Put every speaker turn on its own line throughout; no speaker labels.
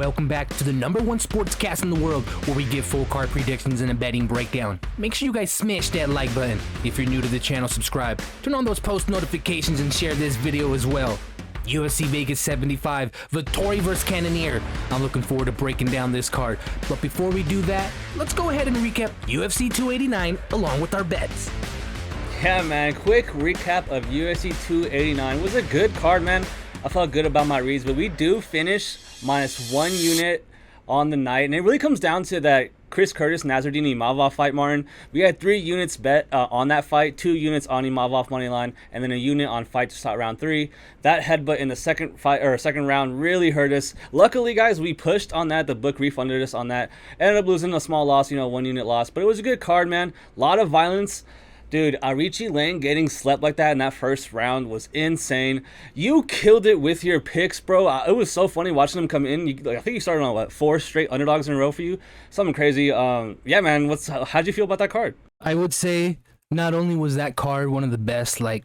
welcome back to the #1 sportscast in the world where we give full card predictions and a betting breakdown. Make sure you guys smash that like button. If you're new to the channel, subscribe. Turn on those post notifications and share this video as well. UFC Vegas 75, Vettori vs. Cannonier. I'm looking forward to breaking down this card. But before we do that, let's go ahead and recap UFC 289 along with our bets.
Yeah, man, quick recap of UFC 289. It was a good card, man. I felt good about my reads, but we do finish -1 unit on the night, and it really comes down to that Chris Curtis Nasruddin Imavov fight, Martin. We had 3 units bet on that fight, 2 units on Imavov money line, and then a unit on fight to start round 3. That headbutt in the second round really hurt us. Luckily, guys, we pushed on that. The book refunded us on that. Ended up losing a small loss, 1 unit loss, but it was a good card, man. A lot of violence. Dude, Arichi Lane getting slept like that in that first round was insane. You killed it with your picks, bro. It was so funny watching them come in. I think you started on, 4 straight underdogs in a row for you? Something crazy. Yeah, man, how'd you feel about that card?
I would say not only was that card one of the best, not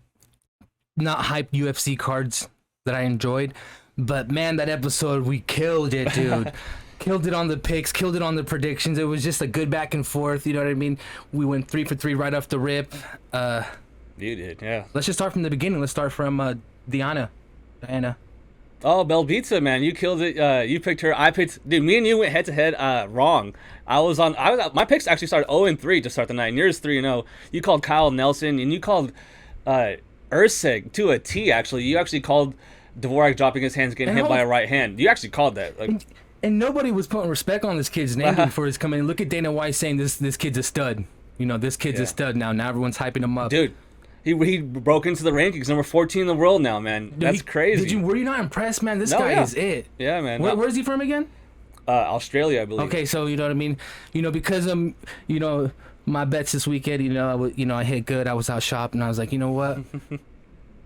hyped UFC cards that I enjoyed, but, man, that episode, we killed it, dude. Killed it on the picks, killed it on the predictions. It was just a good back and forth, you know what I mean? We went 3 for 3 right off the rip.
You did, yeah.
Let's just start from the beginning. Let's start from Diana.
Oh, Belbita, man, you killed it. You picked her. I picked. Dude, me and you went head to head. Wrong. My picks actually started 0-3 to start the night. And yours 3-0. You called Kyle Nelson, and you called Ursig to a T. Actually, you actually called Dvorak dropping his hands, getting hit by a right hand. You actually called that.
And nobody was putting respect on this kid's name before his coming in. Look at Dana White saying this kid's a stud. This kid's a stud now. Now everyone's hyping him up.
Dude, he broke into the rankings, number 14 in the world now, man. That's crazy.
Were you not impressed, man? This guy is it.
Yeah, man.
Where's he from again?
Australia, I believe.
Okay, so you know what I mean. Because my bets this weekend. I hit good. I was out shopping. I was like, you know what?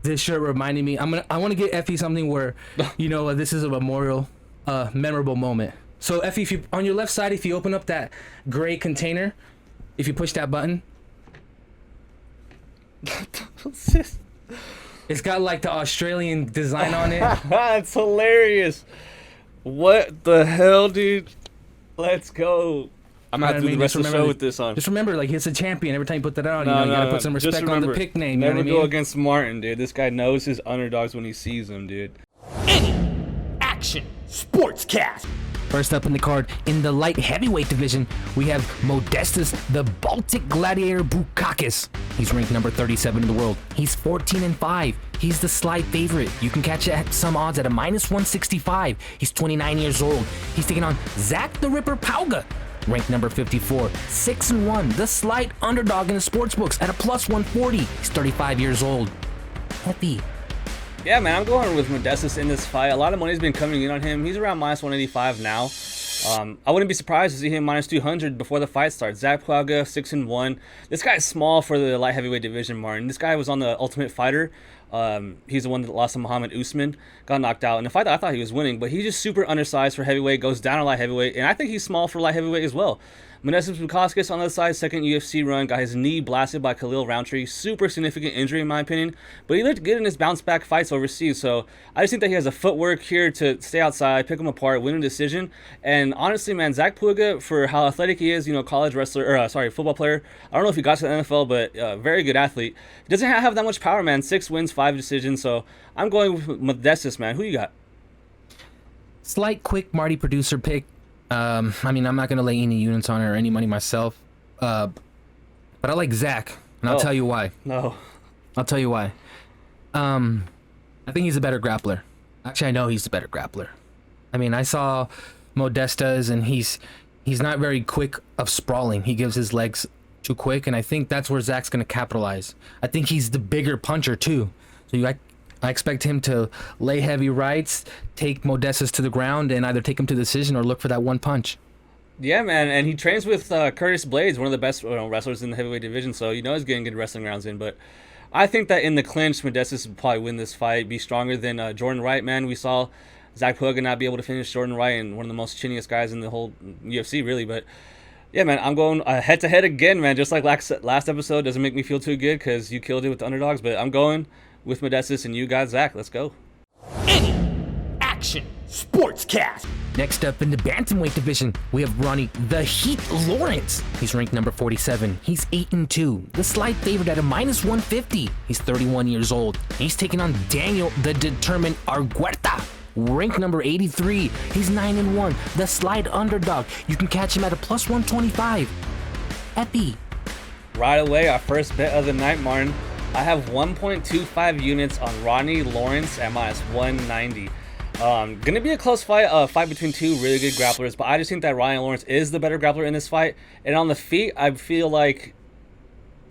This shirt reminded me. I want to get Effie something where, this is a memorable moment. So Effie, if you on your left side, if you open up that gray container, if you push that button, it's got the Australian design on it.
That's hilarious. What the hell, dude? Let's go. I'm gonna have to do the rest of the show with this on.
Just remember, he's a champion. Every time you put that on, you gotta put some respect on the pick name. You know what I mean?
Never go against Martin, dude. This guy knows his underdogs when he sees them, dude.
Action Sportscast. First up in the card, in the light heavyweight division, we have Modestas, the Baltic gladiator Bukauskas. He's ranked number 37 in the world. He's 14-5. He's the slight favorite. You can catch it at some odds at a -165. He's 29 years old. He's taking on Zach the Ripper Pauga, ranked number 54, 6-1. The slight underdog in the sports books at a +140. He's 35 years old. Happy.
Yeah, man, I'm going with Modestas in this fight. A lot of money's been coming in on him. He's around -185 now. I wouldn't be surprised to see him -200 before the fight starts. Zachpowa, 6-1. This guy's small for the light heavyweight division, Martin. This guy was on the Ultimate Fighter. He's the one that lost to Muhammad Usman, got knocked out in a fight that I thought he was winning, but he's just super undersized for heavyweight, goes down to light heavyweight, and I think he's small for light heavyweight as well. Modestas Bukauskas on the other side, second UFC run, got his knee blasted by Khalil Roundtree. Super significant injury in my opinion, but he looked good in his bounce back fights overseas, so I just think that he has a footwork here to stay outside, pick him apart, win a decision. And honestly, man, Zachpowa, for how athletic he is, college wrestler, or football player, I don't know if he got to the NFL, but very good athlete. He doesn't have that much power, man. 6 wins, 5 decisions, so I'm going with Modestas, man. Who you got?
Slight quick Marty producer pick. I'm not going to lay any units on it or any money myself, but I like Zach, and I'll tell you why.
No.
I'll tell you why. I think he's a better grappler. Actually, I know he's a better grappler. I saw Modestas, and he's not very quick of sprawling. He gives his legs too quick, and I think that's where Zach's going to capitalize. I think he's the bigger puncher, too. So I expect him to lay heavy rights, take Modestas to the ground, and either take him to decision or look for that one punch.
Yeah, man, and he trains with Curtis Blades, one of the best wrestlers in the heavyweight division, so he's getting good wrestling rounds in. But I think that in the clinch, Modestas will probably win this fight, be stronger than Jordan Wright, man. We saw Zachpowa not be able to finish Jordan Wright, and one of the most chinniest guys in the whole UFC, really. But yeah, man, I'm going head-to-head again, man. Just like last episode, doesn't make me feel too good because you killed it with the underdogs, but I'm going with Modestas, and you got Zach. Let's go.
Action
Sportscast.
Next up in the bantamweight division, we have Ronnie the Heat Lawrence. He's ranked number 47. He's 8-2. The slight favorite at a -150. He's 31 years old. He's taking on Daniel the Determined Argueta, ranked number 83. He's 9-1. The slight underdog. You can catch him at a +125. Epi.
Right away, our first bet of the night, Martin. I have 1.25 units on Ronnie Lawrence at -190. Gonna be a close fight between two really good grapplers, but I just think that Ronnie Lawrence is the better grappler in this fight. And on the feet, I feel like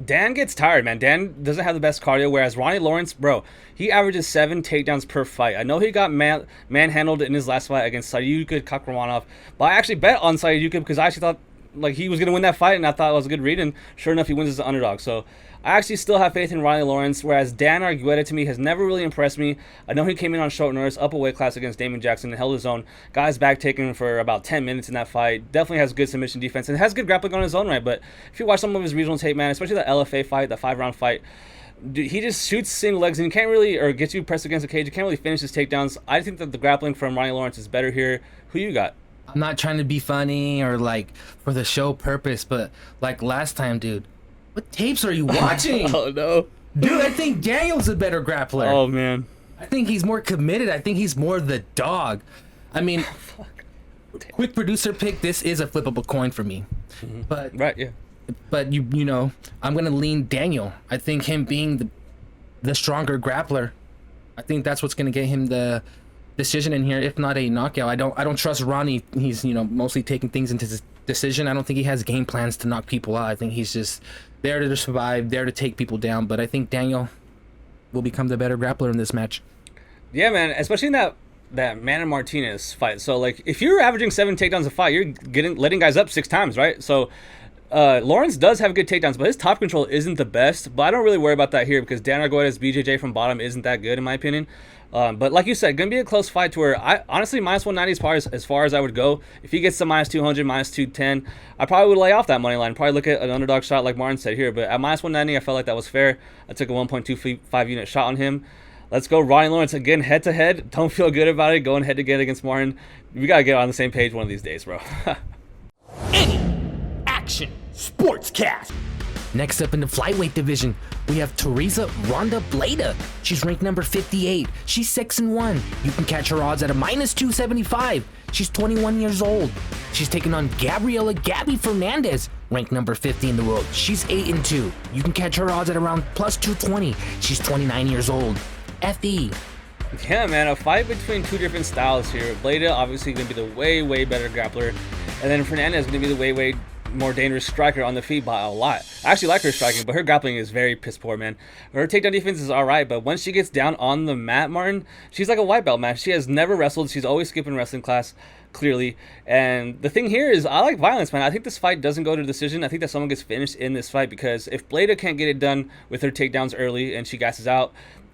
Dan gets tired, man. Dan doesn't have the best cardio, whereas Ronnie Lawrence, bro, he averages 7 takedowns per fight. I know he got manhandled in his last fight against Sarukian Kakramanov, but I actually bet on Sarukian because I actually thought like he was gonna win that fight, and I thought it was a good read, and sure enough, he wins as an underdog. So I actually still have faith in Ronnie Lawrence, whereas Dan Argueta to me has never really impressed me. I know he came in on short notice, up a weight class against Damon Jackson, and held his own. Got his back taken for about 10 minutes in that fight. Definitely has good submission defense and has good grappling on his own right. But if you watch some of his regional tape, man, especially the LFA fight, the 5-round fight, dude, he just shoots single legs and you can't really, or gets you pressed against the cage. You can't really finish his takedowns. I think that the grappling from Ronnie Lawrence is better here. Who you got?
I'm not trying to be funny or like for the show purpose, but like last time, dude, what tapes are you watching?
Oh no,
dude, I think Daniel's a better grappler.
Oh man,
I think he's more committed. I think he's more the dog. I mean, quick producer pick. This is a flippable coin for me, but
right, yeah.
But you know, I'm gonna lean Daniel. I think him being the stronger grappler, I think that's what's gonna get him the decision in here, if not a knockout. I don't trust Ronnie. He's, you know, mostly taking things into his decision. I don't think he has game plans to knock people out. I think he's just there to survive, there to take people down. But I think Daniel will become the better grappler in this match.
Yeah, man, especially in that Manny Martinez fight. So like, if you're averaging 7 takedowns a fight, you're letting guys up 6 times, right? So Lawrence does have good takedowns, but his top control isn't the best. But I don't really worry about that here because Dan Argueta's BJJ from bottom isn't that good in my opinion. But like you said, gonna be a close fight to where I honestly -190 is probably as far as I would go. If he gets to -200, -210, I probably would lay off that money line. Probably look at an underdog shot like Martin said here. But at -190, I felt like that was fair. I took a 1.25 unit shot on him. Let's go, Ronnie Lawrence again, head to head. Don't feel good about it. Going head to head against Martin. We gotta get on the same page one of these days, bro.
Any Action Sportscast.
Next up in the flyweight division, we have Teresa Ronda Bleda. She's ranked number 58. She's 6-1. You can catch her odds at a -275. She's 21 years old. She's taking on Gabriella Fernandez, ranked number 50 in the world. She's 8-2. You can catch her odds at around +220. She's 29 years old. FE.
Yeah, man, a fight between two different styles here. Bleda obviously going to be the way better grappler, and then Fernandez is going to be the way more dangerous striker on the feet by a lot. I actually like her striking, but her grappling is very piss poor, man. Her takedown defense is alright, but once she gets down on the mat, Martin, she's like a white belt, man. She has never wrestled. She's always skipping wrestling class, clearly. And the thing here is I like violence, man. I think this fight doesn't go to decision. I think that someone gets finished in this fight because if Bleda can't get it done with her takedowns early and she gasses out,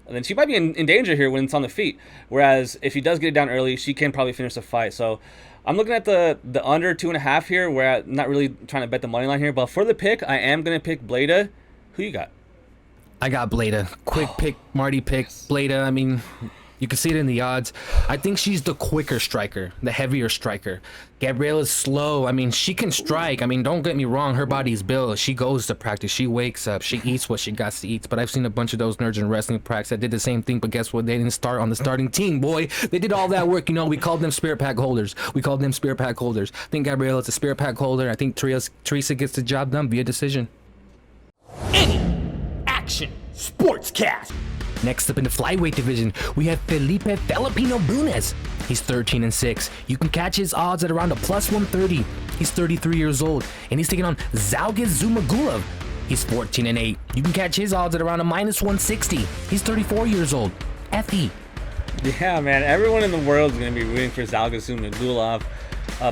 then she might be in danger here when it's on the feet. Whereas if she does get it down early, she can probably finish the fight. So I'm looking at the under 2.5 here, where I'm not really trying to bet the money line here. But for the pick, I am going to pick Bleda. Who you got?
I got Bleda. Quick pick, Marty pick. Bleda, I mean, you can see it in the odds. I think she's the quicker striker, the heavier striker. Gabriella's slow. I mean, she can strike. I mean, don't get me wrong. Her body's built. She goes to practice. She wakes up. She eats what she got to eat. But I've seen a bunch of those nerds in wrestling practice that did the same thing. But guess what? They didn't start on the starting team, boy. They did all that work. You know, we called them spirit pack holders. I think Gabriella's a spirit pack holder. I think Teresa gets the job done via decision.
Any Action Sportscast.
Next up in the flyweight division, we have Felipe Filipino Bunes. He's 13-6. You can catch his odds at around a +130. He's 33 years old, and he's taking on Zhalgas Zhumagulov. He's 14-8. You can catch his odds at around a -160. He's 34 years old. FE.
Yeah, man. Everyone in the world is going to be rooting for Zhalgas Zhumagulov.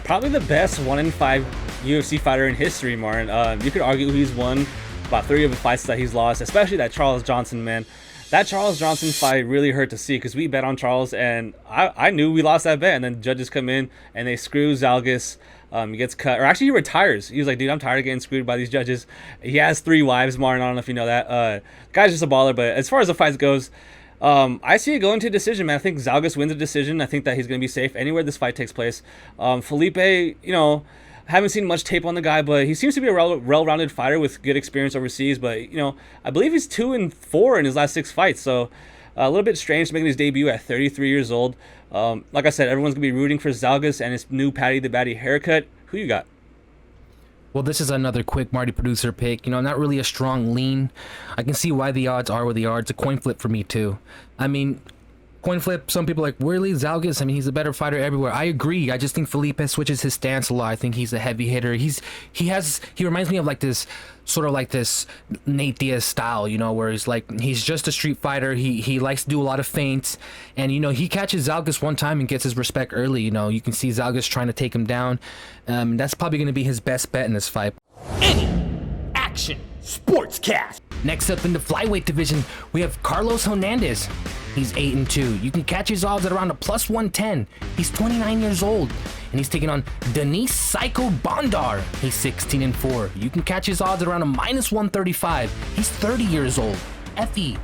Probably the best 1-5 UFC fighter in history, Martin. You could argue he's won about 30 of the fights that he's lost, especially that Charles Johnson, man. That Charles Johnson fight really hurt to see because we bet on Charles, and I knew we lost that bet, and then judges come in and they screw Zhalgas. He gets cut, or actually he retires. He was like, dude, I'm tired of getting screwed by these judges. He has 3 wives, Martin. I don't know if you know that. Guy's just a baller, but as far as the fight goes, I see it going to a decision, man. I think Zhalgas wins a decision. I think that he's going to be safe anywhere this fight takes place. Felipe, haven't seen much tape on the guy, but he seems to be a well-rounded fighter with good experience overseas. But, I believe he's 2-4 in his last 6 fights. So a little bit strange making his debut at 33 years old. Like I said, everyone's going to be rooting for Zhalgas and his new Patty the Batty haircut. Who you got?
Well, this is another quick Marty producer pick. Not really a strong lean. I can see why the odds are what they are. It's a coin flip for me, too. I mean, coin flip, some people are like, really, Zhalgas? I mean, he's a better fighter everywhere. I agree. I just think Felipe switches his stance a lot. I think he's a heavy hitter. He reminds me of like this, sort of like this Nate Diaz style, where he's just a street fighter. He likes to do a lot of feints. And, he catches Zhalgas one time and gets his respect early. You can see Zhalgas trying to take him down. That's probably going to be his best bet in this fight.
Any Action Sportscast.
Next up in the flyweight division, we have Carlos Hernandez. He's 8-2. You can catch his odds at around a plus 110. He's 29 years old, and he's taking on Denis Psycho Bondar. He's 16-4. You can catch his odds at around a minus 135. He's 30 years old. Effie.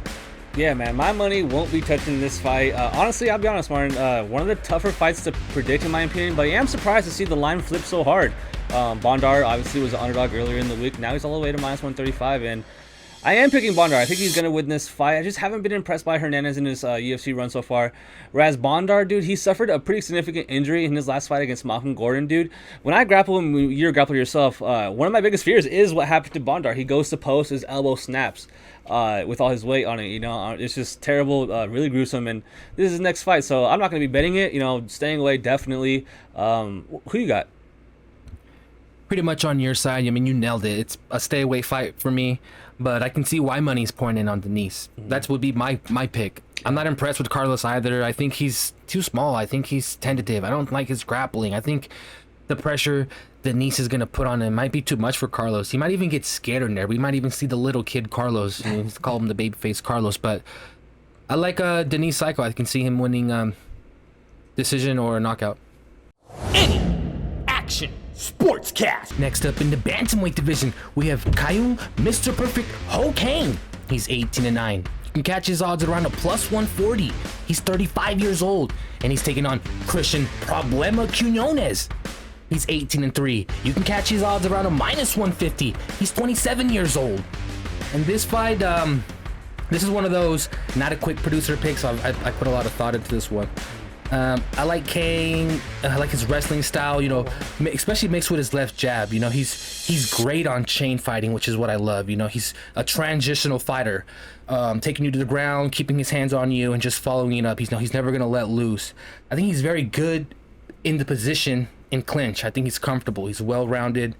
Yeah, man, my money won't be touching this fight. Honestly, I'll be honest, Martin. One of the tougher fights to predict, in my opinion, but I am surprised to see the line flip so hard. Bondar obviously was an underdog earlier in the week. Now he's all the way to minus 135, and I am picking Bondar. I think he's going to win this fight. I just haven't been impressed by Hernandez in his UFC run so far. Whereas Bondar, dude, he suffered a pretty significant injury in his last fight against Malcolm Gordon, dude. When I grapple him, when you're grappling yourself, one of my biggest fears is what happened to Bondar. He goes to post, his elbow snaps with all his weight on it, It's just terrible, really gruesome, and this is his next fight, so I'm not going to be betting it, staying away definitely. Who you got?
Pretty much on your side. I mean, you nailed it. It's a stay away fight for me, but I can see why money's pointing on Denis. That would be my pick. I'm not impressed with Carlos either. I think he's too small. I think he's tentative. I don't like his grappling. I think the pressure Denis is going to put on him might be too much for Carlos. He might even get scared in there. We might even see the little kid Carlos. He's call him the babyface Carlos, but I like Denis Psycho. I can see him winning decision or a knockout.
Any Action Sportscast.
Next up in the bantamweight division, we have Kayun Mr. Perfect Ho Kane. He's 18-9. You can catch his odds at around a plus 140. He's 35 years old, and he's taking on Christian Problema Quinones. He's 18-3. You can catch his odds around a minus 150. He's 27 years old. And this fight, this is one of those, not a quick producer pick, so I put a lot of thought into this one. I like Kane. I like his wrestling style, especially mixed with his left jab. He's great on chain fighting, which is what I love. He's a transitional fighter, taking you to the ground, keeping his hands on you, and just following it up. He's never going to let loose. I think he's very good in the position in clinch. I think he's comfortable. He's well-rounded.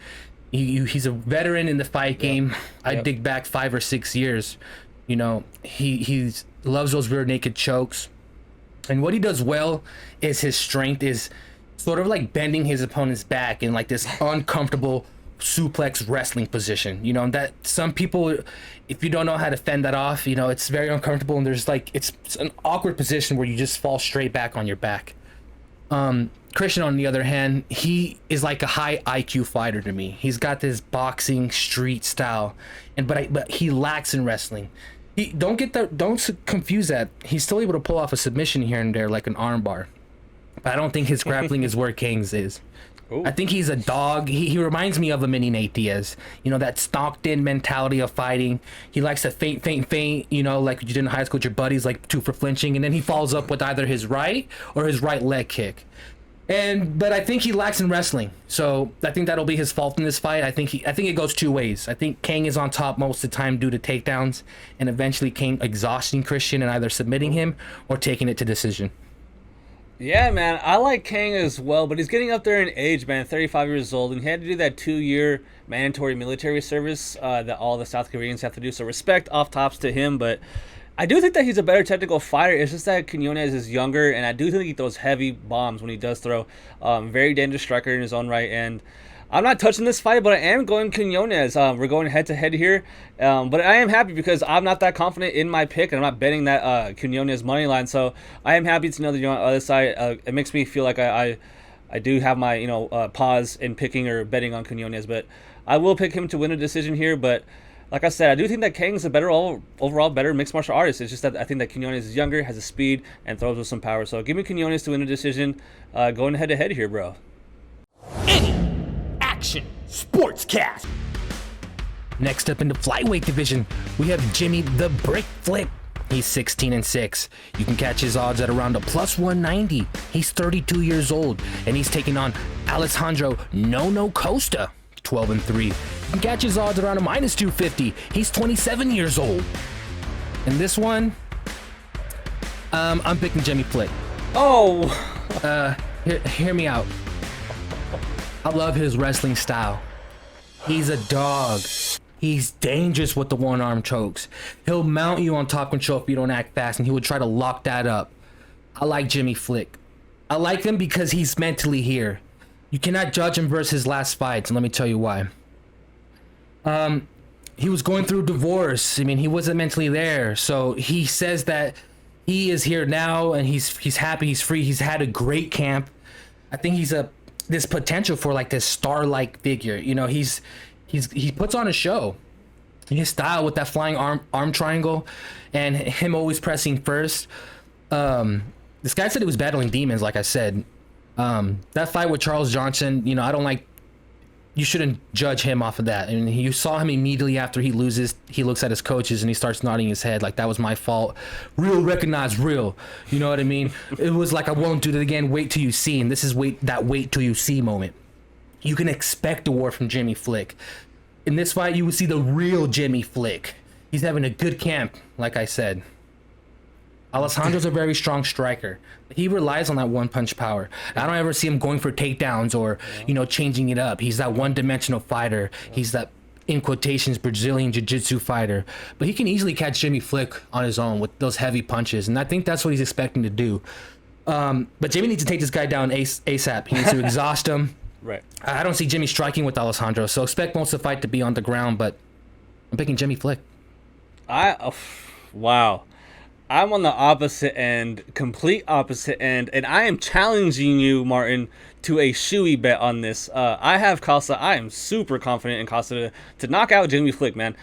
He's a veteran in the fight game. I dig back 5 or 6 years. He loves those rear naked chokes. And what he does well is his strength is sort of like bending his opponent's back in like this uncomfortable suplex wrestling position. That some people, if you don't know how to fend that off, it's very uncomfortable, and there's it's an awkward position where you just fall straight back on your back. Christian, on the other hand, he is like a high IQ fighter to me. He's got this boxing street style, but he lacks in wrestling. Don't confuse that. He's still able to pull off a submission here and there, like an armbar. But I don't think his grappling is where Kane's is. Ooh. I think he's a dog. He reminds me of a mini Nate Diaz. That stocked-in mentality of fighting. He likes to feint, like you did in high school with your buddies, like 2 for flinching, and then he follows up with either his right or his right leg kick. But I think he lacks in wrestling, so I think that'll be his fault in this fight. I think it goes 2 ways. I think Kane is on top most of the time due to takedowns, and eventually Kane exhausting Christian and either submitting him or taking it to decision.
Yeah, man, I like Kane as well, but he's getting up there in age, man. 35 years old, and he had to do that 2-year mandatory military service that all the South Koreans have to do. So respect off tops to him, but I do think that he's a better technical fighter. It's just that Quinones is younger, and I do think he throws heavy bombs when he does throw. Very dangerous striker in his own right, and I'm not touching this fight, but I am going Quinones. We're going head-to-head here, but I am happy because I'm not that confident in my pick, and I'm not betting that Quinones money line, so I am happy to know that you're on the other side. It makes me feel like I do have my pause in picking or betting on Quinones, but I will pick him to win a decision here, but like I said, I do think that Kane's a better overall better mixed martial artist. It's just that I think that Quinones is younger, has the speed, and throws with some power. So give me Quinones to win a decision, going head to head here, bro.
Any Action Sportscast.
Next up in the flyweight division, we have Jimmy the Brick Flick. He's 16-6. You can catch his odds at around a plus 190. He's 32 years old, and he's taking on Alessandro No Costa, 12-3. You can catch his odds around a minus 250. He's 27 years old. And this one, I'm picking Jimmy Flick.
Oh!
Hear me out. I love his wrestling style. He's a dog. He's dangerous with the one-arm chokes. He'll mount you on top control if you don't act fast, and he would try to lock that up. I like Jimmy Flick. I like him because he's mentally here. You cannot judge him versus his last fights, and let me tell you why. He was going through divorce. I mean, he wasn't mentally there. So he says that he is here now, and he's happy, he's free. He's had a great camp. I think he's this potential for like this star-like figure. You know, he puts on a show. His style with that flying arm triangle, and him always pressing first. This guy said he was battling demons, like I said. That fight with Charles Johnson, you know, I don't like. You shouldn't judge him off of that. I mean, you saw him immediately after he loses. He looks at his coaches and he starts nodding his head like that was my fault. Real recognize real. You know what I mean? It was like I won't do that again. Wait till you see. And this is wait till you see moment. You can expect a war from Jimmy Flick. In this fight, you will see the real Jimmy Flick. He's having a good camp, like I said. Alessandro's a very strong striker. He relies on that one-punch power. I don't ever see him going for takedowns or, you know, changing it up. He's that one-dimensional fighter. He's that, in quotations, Brazilian jiu-jitsu fighter. But he can easily catch Jimmy Flick on his own with those heavy punches, and I think that's what he's expecting to do. But Jimmy needs to take this guy down ASAP. He needs to exhaust him.
Right.
I don't see Jimmy striking with Alessandro, so expect most of the fight to be on the ground, but I'm picking Jimmy Flick.
Wow. I'm on the opposite end, complete opposite end, and I am challenging you, Martin, to a shoey bet on this. I have Costa. I am super confident in Costa to knock out Jimmy Flick, man.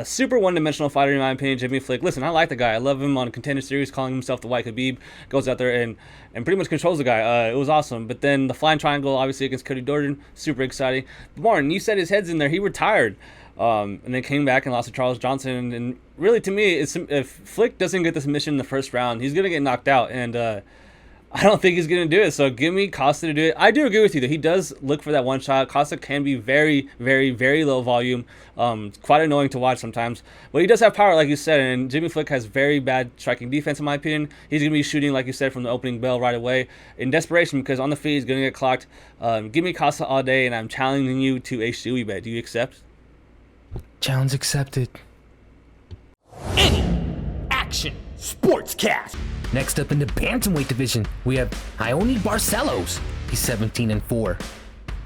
Super one-dimensional fighter, in my opinion, Jimmy Flick. Listen, I like the guy. I love him on Contender Series, calling himself the White Khabib. Goes out there and pretty much controls the guy. It was awesome. But then the flying triangle, obviously, against Cody Dorton, super exciting. But Martin, you said his head's in there. He retired. And then came back and lost to Charles Johnson. And really, to me, if Flick doesn't get the submission in the first round, he's going to get knocked out. And I don't think he's going to do it. So give me Costa to do it. I do agree with you that he does look for that one shot. Costa can be very, very, very low volume. Quite annoying to watch sometimes. But he does have power, like you said. And Jimmy Flick has very bad striking defense, in my opinion. He's going to be shooting, like you said, from the opening bell right away in desperation because on the feet he's going to get clocked. Give me Costa all day, and I'm challenging you to a shoey bet. Do you accept?
Challenge accepted.
Any Action Sportscast.
Next up in the bantamweight division, we have Ronnie Barcelos. He's 17-4.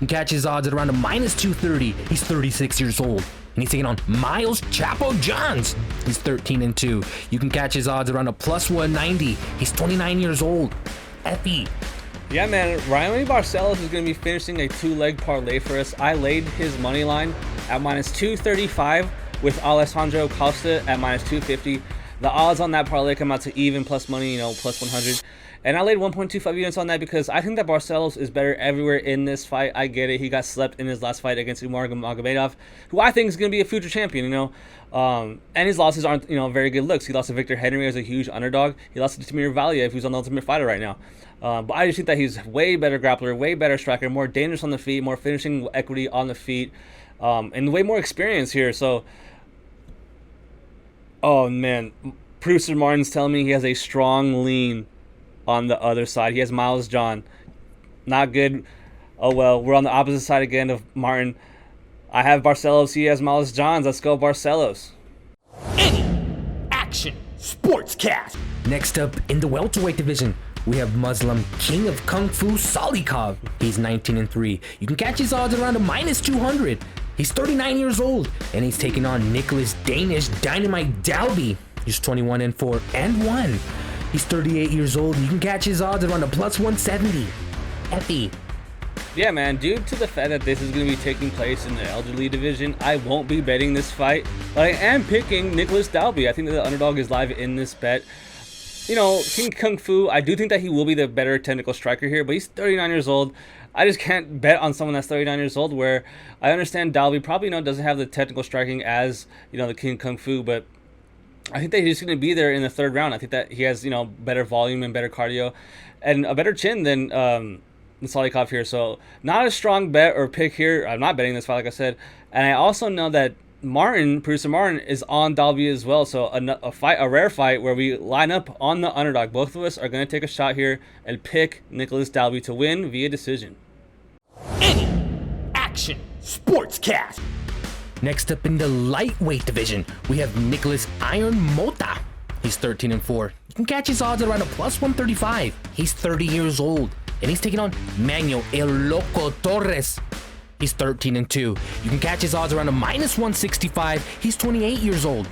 He catches odds at around a minus 230. He's 36 years old. And he's taking on Miles Chapo Johns. He's 13-2. You can catch his odds around a plus 190. He's 29 years old. Effie.
Yeah, man, Ronnie Barcelos is going to be finishing a two-leg parlay for us. I laid his money line at minus 235 with Alessandro Costa at minus 250. The odds on that parlay come out to even plus money, you know, plus 100. And I laid 1.25 units on that because I think that Barcelos is better everywhere in this fight. I get it. He got slept in his last fight against Umar Magomedov, who I think is going to be a future champion, you know. And his losses aren't, you know, very good looks. He lost to Victor Henry as a huge underdog. He lost to Tamir Valiev, who's on the Ultimate Fighter right now. But I just think that he's way better grappler, way better striker, more dangerous on the feet, more finishing equity on the feet, and way more experience here. So, oh man, producer Martin's telling me he has a strong lean on the other side. He has Miles John. Not good. Oh well, we're on the opposite side again of Martin. I have Barcelos. He has Miles Johns. Let's go Barcelos.
Any Action Sportscast.
Next up in the welterweight division, we have Muslim King of Kung Fu Salikov. He's 19-3. You can catch his odds around a minus 200. He's 39 years old, and he's taking on Nicholas Danish Dynamite Dalby. He's 21-4 and 1. He's 38 years old, and you can catch his odds around a plus 170. Effie.
Yeah, man, due to the fact that this is going to be taking place in the elderly division, I won't be betting this fight, but I am picking Nicholas Dalby. I think that the underdog is live in this bet. You know, King Kung Fu, I do think that he will be the better technical striker here, but he's 39 years old. I just can't bet on someone that's 39 years old, where I understand Dalby probably, you know, doesn't have the technical striking as, you know, the King Kung Fu, but I think that he's going to be there in the third round. I think that he has, you know, better volume and better cardio and a better chin than Salikov here. So not a strong bet or pick here. I'm not betting this fight, like I said. And I also know that producer Martin is on Dalby as well. So a rare fight where we line up on the underdog. Both of us are going to take a shot here and pick Nicholas Dalby to win via decision.
Any Action Sportscast.
Next up in the lightweight division, we have Nicholas Iron Mota. He's 13-4. You can catch his odds at around a plus 135. He's 30 years old, and he's taking on Manuel El Loco Torres. He's 13-2. You can catch his odds around a minus 165. He's 28 years old.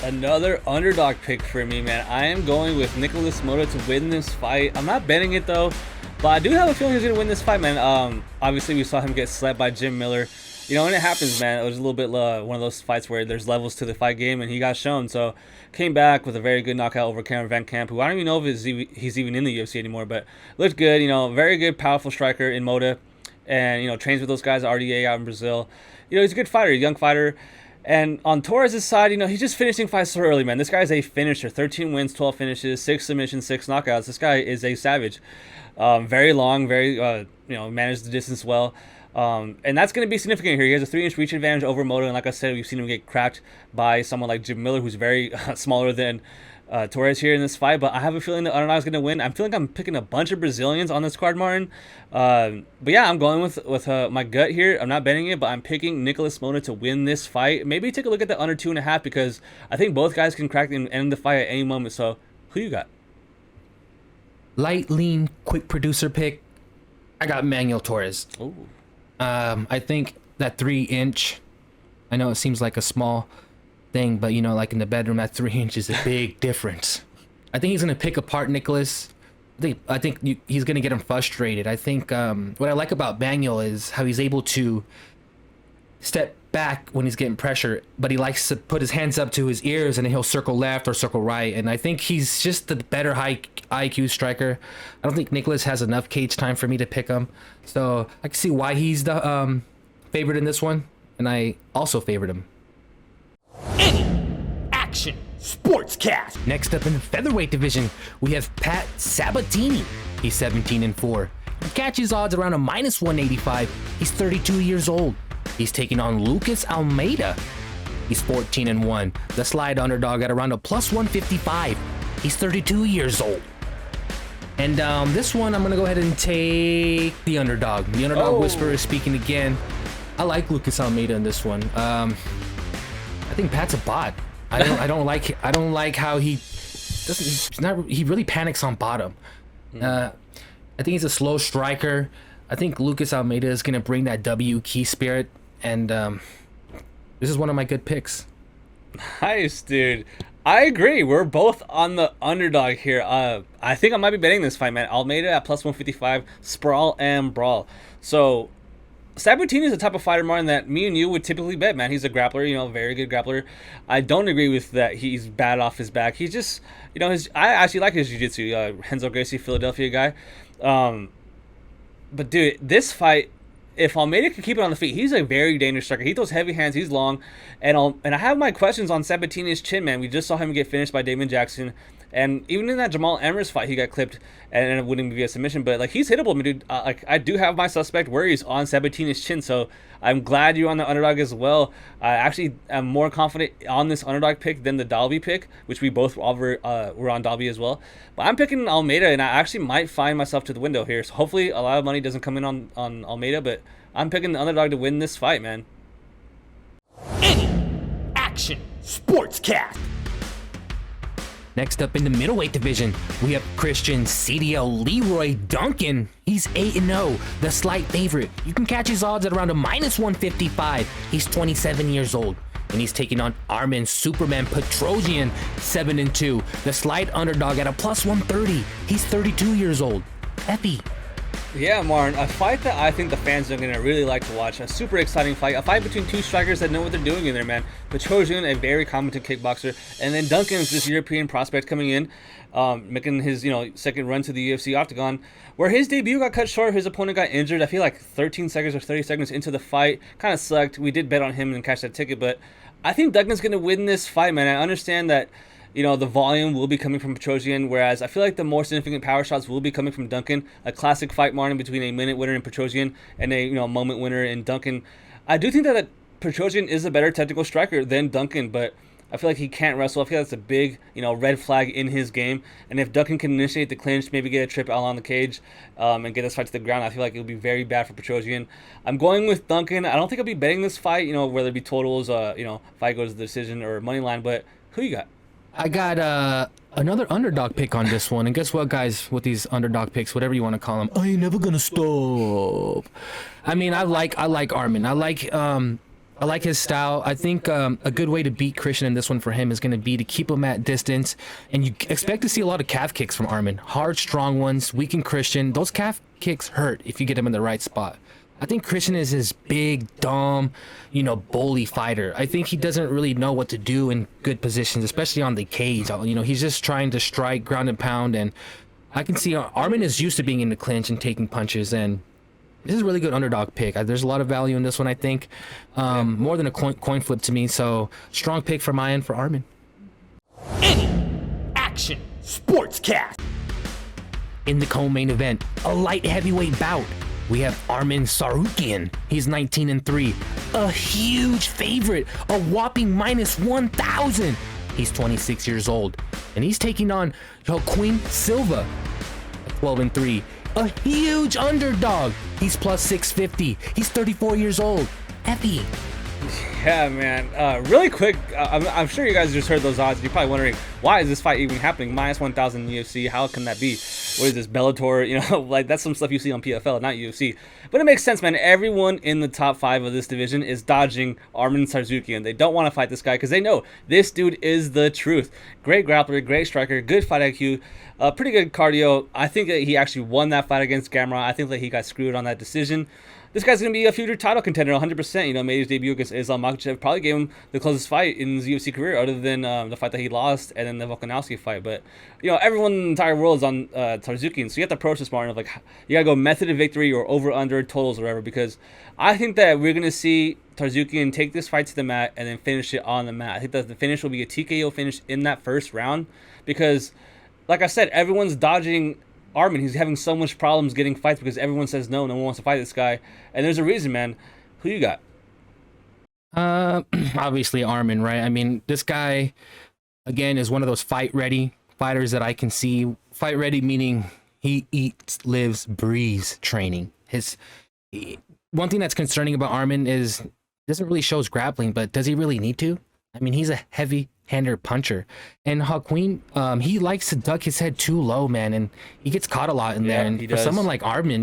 Another underdog pick for me, man. I am going with Nicholas Mota to win this fight. I'm not betting it though, but I do have a feeling he's gonna win this fight, man. Obviously we saw him get slept by Jim Miller. You know, when it happens, man, it was a little bit one of those fights where there's levels to the fight game, and he got shown. So came back with a very good knockout over Cameron Van Camp, who I don't even know if he's even in the UFC anymore, but looked good. You know, very good, powerful striker in Mota, and you know, trains with those guys at RDA out in Brazil. You know, he's a good fighter, a young fighter. And on Torres' side, you know, he's just finishing fights so early, man. This guy's a finisher. 13 wins, 12 finishes, 6 submissions, 6 knockouts. This guy is a savage. Very long, very, you know, managed the distance well. And that's going to be significant here. He has a 3-inch reach advantage over Mota. And like I said, we've seen him get cracked by someone like Jim Miller, who's very smaller than Torres here in this fight. But I have a feeling the underdog is going to win. I'm feeling I'm picking a bunch of Brazilians on this card, Martin. But yeah, I'm going with my gut here. I'm not betting it, but I'm picking Nicholas Mota to win this fight. Maybe take a look at the under 2.5, because I think both guys can crack and end the fight at any moment. So who you got?
Light, lean, quick producer pick. I got Manuel Torres.
Ooh.
I think that 3-inch, I know it seems like a small thing, but you know, like in the bedroom, that 3 inch is a big difference. I think he's going to pick apart Nicholas. I think he's going to get him frustrated. I think what I like about Manuel is how he's able to step back when he's getting pressure, but he likes to put his hands up to his ears and then he'll circle left or circle right. And I think he's just the better high IQ striker. I don't think Nicholas has enough cage time for me to pick him. So I can see why he's the favorite in this one. And I also favored him.
Any Action Sportscast.
Next up in the featherweight division, we have Patsabatini. He's 17-4. He catches odds around a minus 185. He's 32 years old. He's taking on Lucas Almeida. He's 14-1. The slide underdog at around a plus 155. He's 32 years old. And this one, I'm going to go ahead and take the underdog. The underdog whisperer is speaking again. I like Lucas Almeida in this one. I think Pat's a bot. I don't like how he doesn't. He really panics on bottom. I think he's a slow striker. I think Lucas Almeida is gonna bring that W key spirit, and this is one of my good picks.
Nice, dude. I agree. We're both on the underdog here. I think I might be betting this fight, man. Almeida at plus 155, sprawl and brawl. So Sabatini is the type of fighter, Martin, that me and you would typically bet, man. He's a grappler, you know, very good grappler. I don't agree with that he's bad off his back. He's just, you know, I actually like his jiu-jitsu. Renzo Gracie, Philadelphia guy. But dude, this fight, if Almeida can keep it on the feet, he's a very dangerous striker. He throws heavy hands. He's long, and I have my questions on Sabatini's chin, man. We just saw him get finished by Damon Jackson, and even in that Jamal Emmers fight, he got clipped and ended up winning via submission. But like, he's hittable, dude. I do have my suspect worries on Sabatini's chin, so I'm glad you're on the underdog as well. I actually am more confident on this underdog pick than the Dalby pick, which we both were on Dalby as well. But I'm picking Almeida, and I actually might find myself to the window here. So hopefully a lot of money doesn't come in on Almeida, but I'm picking the underdog to win this fight, man.
Any Action Sportscast.
Next up in the middleweight division, we have Christian CDL Leroy Duncan. He's 8-0, the slight favorite. You can catch his odds at around a minus 155. He's 27 years old, and he's taking on Armin Superman Petrosian, 7-2, the slight underdog at a plus 130. He's 32 years old. Effie.
Yeah, Martin, a fight that I think the fans are going to really like to watch. A super exciting fight. A fight between two strikers that know what they're doing in there, man. Petrosian, a very competent kickboxer, and then Duncan is this European prospect coming in, making his, second run to the UFC octagon, where his debut got cut short. His opponent got injured. I feel like 13 seconds or 30 seconds into the fight. Kind of sucked. We did bet on him and cash that ticket, but I think Duncan's going to win this fight, man. I understand that the volume will be coming from Petrosian, whereas I feel like the more significant power shots will be coming from Duncan. A classic fight, Martin, between a minute winner in Petrosian and a moment winner in Duncan. I do think that Petrosian is a better technical striker than Duncan, but I feel like he can't wrestle. I feel like that's a big, red flag in his game. And if Duncan can initiate the clinch, maybe get a trip out on the cage, and get this fight to the ground, I feel like it would be very bad for Petrosian. I'm going with Duncan. I don't think I'll be betting this fight, whether it be totals, fight goes to the decision or money line. But who you got?
I got another underdog pick on this one, and guess what, guys? With these underdog picks, whatever you want to call them, I ain't never gonna stop. I mean, I like Armin. I like his style. I think a good way to beat Christian in this one for him is going to be to keep him at distance, and you expect to see a lot of calf kicks from Armin. Hard, strong ones, weaken Christian. Those calf kicks hurt if you get him in the right spot. I think Christian is his big, dumb, bully fighter. I think he doesn't really know what to do in good positions, especially on the cage. He's just trying to strike, ground and pound, and I can see Armin is used to being in the clinch and taking punches, and this is a really good underdog pick. There's a lot of value in this one, I think. More than a coin flip to me, so strong pick for my end for Armin.
Any Action Sportscast.
In the co-main event, a light heavyweight bout. We have Armin Sarukian. He's 19-3, a huge favorite, a whopping minus 1,000. He's 26 years old, and he's taking on Joaquin Silva, 12-3, a huge underdog. He's plus 650. He's 34 years old. Effie.
Yeah, man. Really quick, I'm sure you guys just heard those odds. You're probably wondering, why is this fight even happening? Minus 1,000 in UFC. How can that be? What is this, Bellator? Like, that's some stuff you see on PFL, not UFC. But it makes sense, man. Everyone in the top 5 of this division is dodging Armin Sarukian. They don't want to fight this guy because they know this dude is the truth. Great grappler, great striker, good fight IQ, pretty good cardio. I think that he actually won that fight against Gamera. I think that he got screwed on that decision. This guy's going to be a future title contender 100%. Made his debut against Islam Makhachev. Probably gave him the closest fight in his UFC career other than the fight that he lost and then the Volkanovski fight. But, everyone in the entire world is on Tarzukian. So you have to approach this, Martin, of like, you got to go method of victory or over, under, totals or whatever. Because I think that we're going to see Tarzukian take this fight to the mat and then finish it on the mat. I think that the finish will be a TKO finish in that first round. Because, like I said, everyone's dodging Armin. He's having so much problems getting fights because everyone says no one wants to fight this guy, and there's a reason, man. Who you got?
Obviously Armin, right? I mean, this guy again is one of those fight ready fighters that I can see. Fight ready meaning he eats, lives, breathes training. One thing that's concerning about Armin is doesn't really show his grappling, but does he really need to? I mean, he's a heavy-hander puncher, and Joaquin, he likes to duck his head too low, man, and he gets caught a lot in there. And for someone like Armin,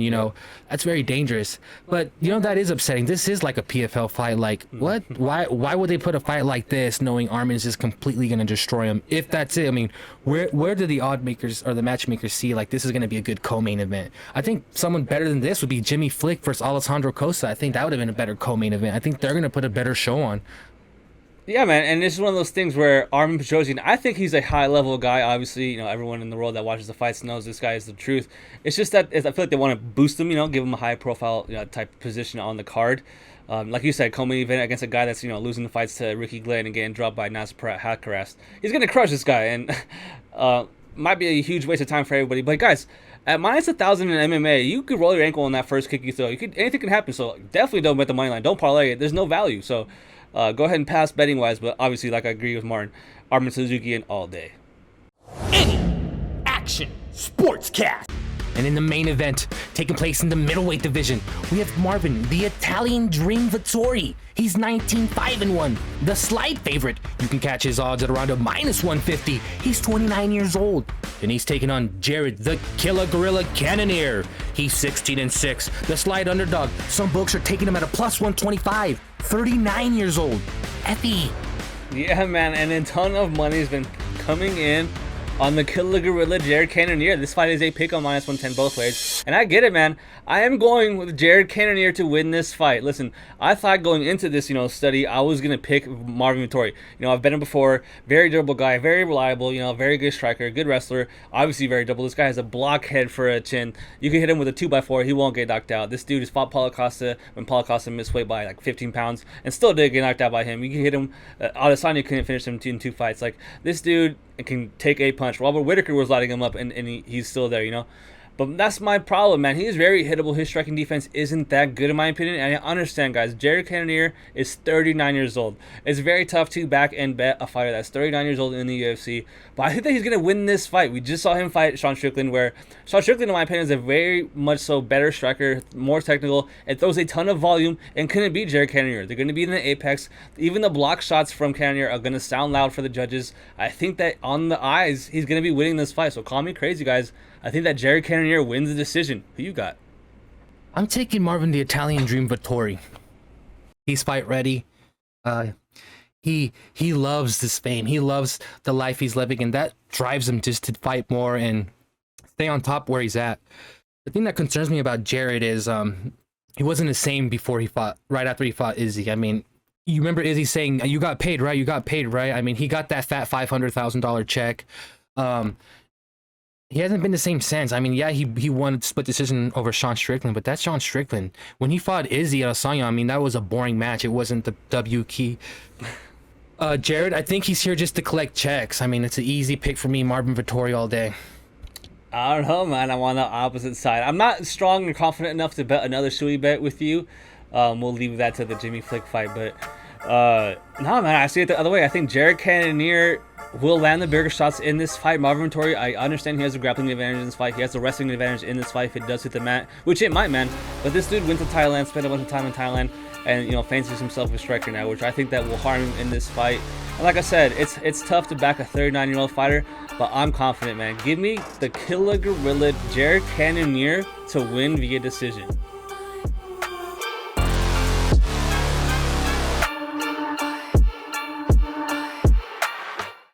that's very dangerous. But that is upsetting. This is like a PFL fight. Like, what? Why would they put a fight like this, knowing Armin is just completely gonna destroy him? If that's it, I mean, where do the odd makers or the matchmakers see like this is gonna be a good co-main event? I think someone better than this would be Jimmy Flick versus Alessandro Costa. I think that would have been a better co-main event. I think they're gonna put a better show on.
Yeah, man, and this is one of those things where Armin Petrosian, I think he's a high-level guy. Obviously, everyone in the world that watches the fights knows this guy is the truth. It's just that I feel like they want to boost him, give him a high-profile type position on the card. Like you said, co-main event against a guy that's losing the fights to Ricky Glenn and getting dropped by Nasser Hakarast. He's gonna crush this guy, and might be a huge waste of time for everybody. But guys, at minus 1,000 in MMA, you could roll your ankle on that first kick you throw. Anything can happen. So definitely don't bet the money line. Don't parlay it. There's no value. So. Go ahead and pass betting wise, but obviously, like I agree with Martin, Armin Sarukian all day.
Any Action Sportscast.
And in the main event, taking place in the middleweight division, we have Marvin, the Italian Dream Vettori. He's 19-5-1, the slight favorite. You can catch his odds at around a minus 150. He's 29 years old. And he's taking on Jared, the Killer Gorilla Cannonier. He's 16-6, the slight underdog. Some books are taking him at a plus 125. 39 years old. Effie.
Yeah, man, and a ton of money has been coming in on the Killer Gorilla Jared Cannonier. This fight is a pick on minus 110 both ways. And I get it, man. I am going with Jared Cannonier to win this fight. Listen, I thought going into this, study, I was going to pick Marvin Vettori. I've been him before. Very durable guy, very reliable, very good striker, good wrestler. Obviously very durable. This guy has a blockhead for a chin. You can hit him with a 2x4. He won't get knocked out. This dude has fought Paulo Costa when Paulo Costa missed weight by like 15 pounds and still did get knocked out by him. You can hit him. Alessandro couldn't finish him in 2 fights. Like, this dude can take a punch. Robert Whittaker was lighting him up, and he's still there, But that's my problem, man. He's very hittable. His striking defense isn't that good, in my opinion. And I understand, guys. Jared Cannonier is 39 years old. It's very tough to back and bet a fighter that's 39 years old in the UFC. But I think that he's going to win this fight. We just saw him fight Sean Strickland, where Sean Strickland, in my opinion, is a very much so better striker, more technical, and throws a ton of volume, and couldn't beat Jared Cannonier. They're going to be in the apex. Even the block shots from Cannonier are going to sound loud for the judges. I think that on the eyes, he's going to be winning this fight. So call me crazy, guys. I think that Jared Cannonier wins the decision. Who you got?
I'm taking Marvin the Italian Dream Vettori. He's fight ready. He loves this fame. He loves the life he's living, and that drives him just to fight more and stay on top where he's at. The thing that concerns me about Jared is he wasn't the same before he fought, right after he fought Izzy. I mean, you remember Izzy saying, "You got paid, right? You got paid, right?" I mean, he got that fat $500,000 check. He hasn't been the same since. I mean, yeah, he won a split decision over Sean Strickland, but that's Sean Strickland. When he fought Izzy Adesanya, I mean, that was a boring match. It wasn't the W key. Jared, I think he's here just to collect checks. I mean, it's an easy pick for me, Marvin Vettori all day.
I don't know, man. I'm on the opposite side. I'm not strong and confident enough to bet another shoey bet with you. We'll leave that to the Jimmy Flick fight, but no, man, I see it the other way. I think Jared Cannonier will land the bigger shots in this fight. Marvin Vettori, I understand he has a grappling advantage in this fight. He has a wrestling advantage in this fight if it does hit the mat, which it might, man. But this dude went to Thailand, spent a bunch of time in Thailand, and fancies himself a striker now, which I think that will harm him in this fight. And like I said, it's tough to back a 39-year-old fighter, but I'm confident, man. Give me the killer gorilla Jared Cannonier to win via decision.